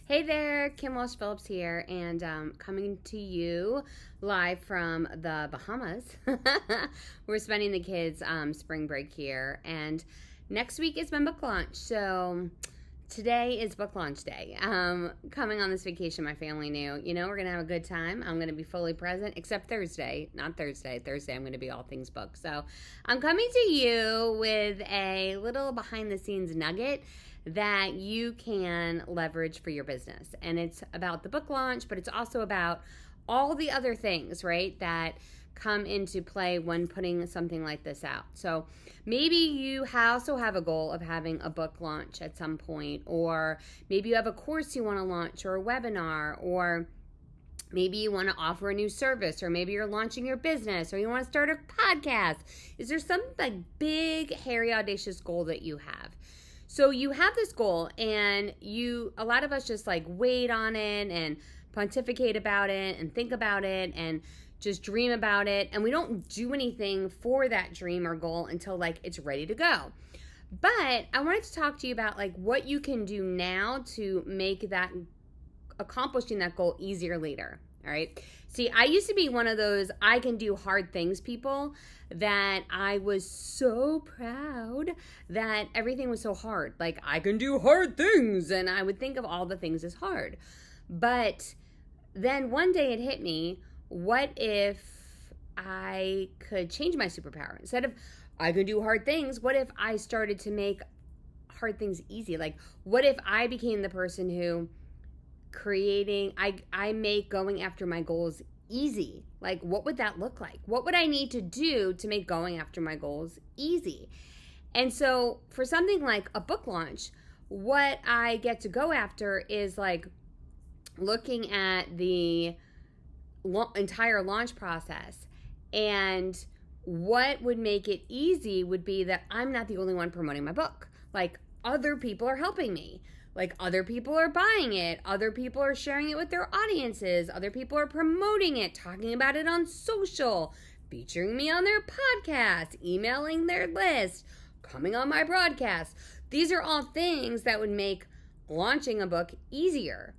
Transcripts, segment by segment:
Hey there, Kim Walsh Phillips here, and coming to you live from the Bahamas. We're spending the kids' spring break here, and next week is my book launch. So today is book launch day. Coming on this vacation, my family knew, we're gonna have a good time. I'm gonna be fully present, except Thursday, not Thursday. Thursday, I'm gonna be all things book. So I'm coming to you with a little behind-the-scenes nugget that you can leverage for your business. And it's about the book launch, but it's also about all the other things, right, that come into play when putting something like this out. So maybe you also have a goal of having a book launch at some point, or maybe you have a course you want to launch, or a webinar, or maybe you want to offer a new service, or maybe you're launching your business, or you want to start a podcast. Is there some like big, hairy, audacious goal that you have? So you have this goal, and a lot of us just like wait on it and pontificate about it and think about it and just dream about it, and we don't do anything for that dream or goal until like it's ready to go. But I wanted to talk to you about like what you can do now to make that accomplishing that goal easier later. All right. See, I used to be one of those I can do hard things people that I was so proud that everything was so hard. Like, I can do hard things, and I would think of all the things as hard. But then one day it hit me, what if I could change my superpower? Instead of I can do hard things, what if I started to make hard things easy? Like, what if I became the person who I make going after my goals easy? Like, what would that look like? What would I need to do to make going after my goals easy? And so for something like a book launch, what I get to go after is like looking at the entire launch process, and what would make it easy would be that I'm not the only one promoting my book. Like, other people are helping me. Like, other people are buying it. Other people are sharing it with their audiences. Other people are promoting it, talking about it on social, featuring me on their podcast, emailing their list, coming on my broadcast. These are all things that would make launching a book easier.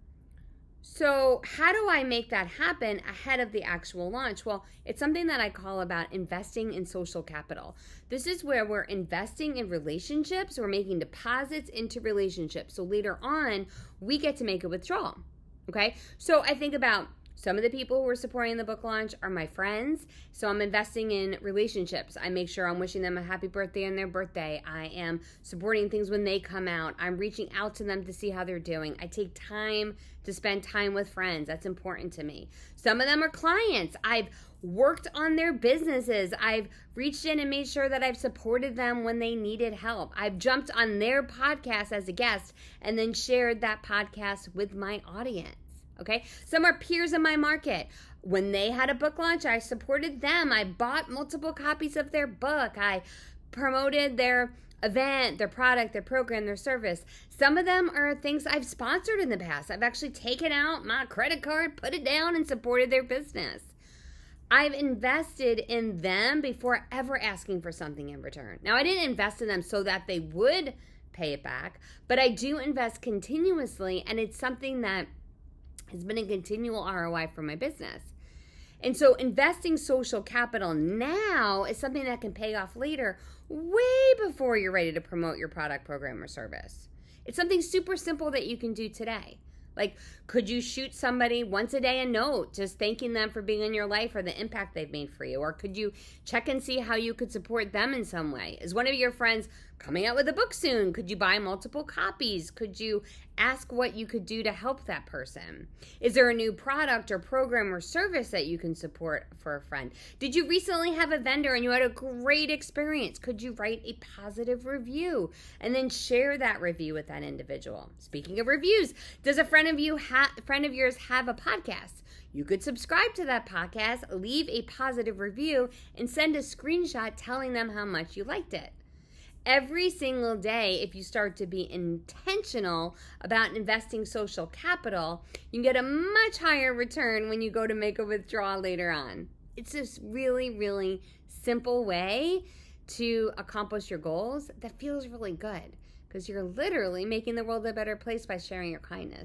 So how do I make that happen ahead of the actual launch? Well, it's something that I call about investing in social capital. This is where we're investing in relationships. We're making deposits into relationships. So later on, we get to make a withdrawal. Okay? So I think about some of the people who are supporting the book launch are my friends. So I'm investing in relationships. I make sure I'm wishing them a happy birthday on their birthday. I am supporting things when they come out. I'm reaching out to them to see how they're doing. I take time to spend time with friends. That's important to me. Some of them are clients. I've worked on their businesses. I've reached in and made sure that I've supported them when they needed help. I've jumped on their podcast as a guest and then shared that podcast with my audience. Okay, some are peers in my market. When they had a book launch, I supported them. I bought multiple copies of their book. I promoted their event, their product, their program, their service. Some of them are things I've sponsored in the past. I've actually taken out my credit card, put it down, and supported their business. I've invested in them before ever asking for something in return. Now, I didn't invest in them so that they would pay it back, but I do invest continuously, and it's something that has been a continual ROI for my business. And so investing social capital now is something that can pay off later, way before you're ready to promote your product, program, or service. It's something super simple that you can do today. Like, could you shoot somebody once a day a note just thanking them for being in your life or the impact they've made for you? Or could you check and see how you could support them in some way? Is one of your friends coming out with a book soon? Could you buy multiple copies? Could you ask what you could do to help that person? Is there a new product or program or service that you can support for a friend? Did you recently have a vendor and you had a great experience? Could you write a positive review and then share that review with that individual? Speaking of reviews, does a friend of yours have a podcast? You could subscribe to that podcast, leave a positive review, and send a screenshot telling them how much you liked it. Every single day, if you start to be intentional about investing social capital, you can get a much higher return when you go to make a withdrawal later on. It's this really, really simple way to accomplish your goals that feels really good because you're literally making the world a better place by sharing your kindness.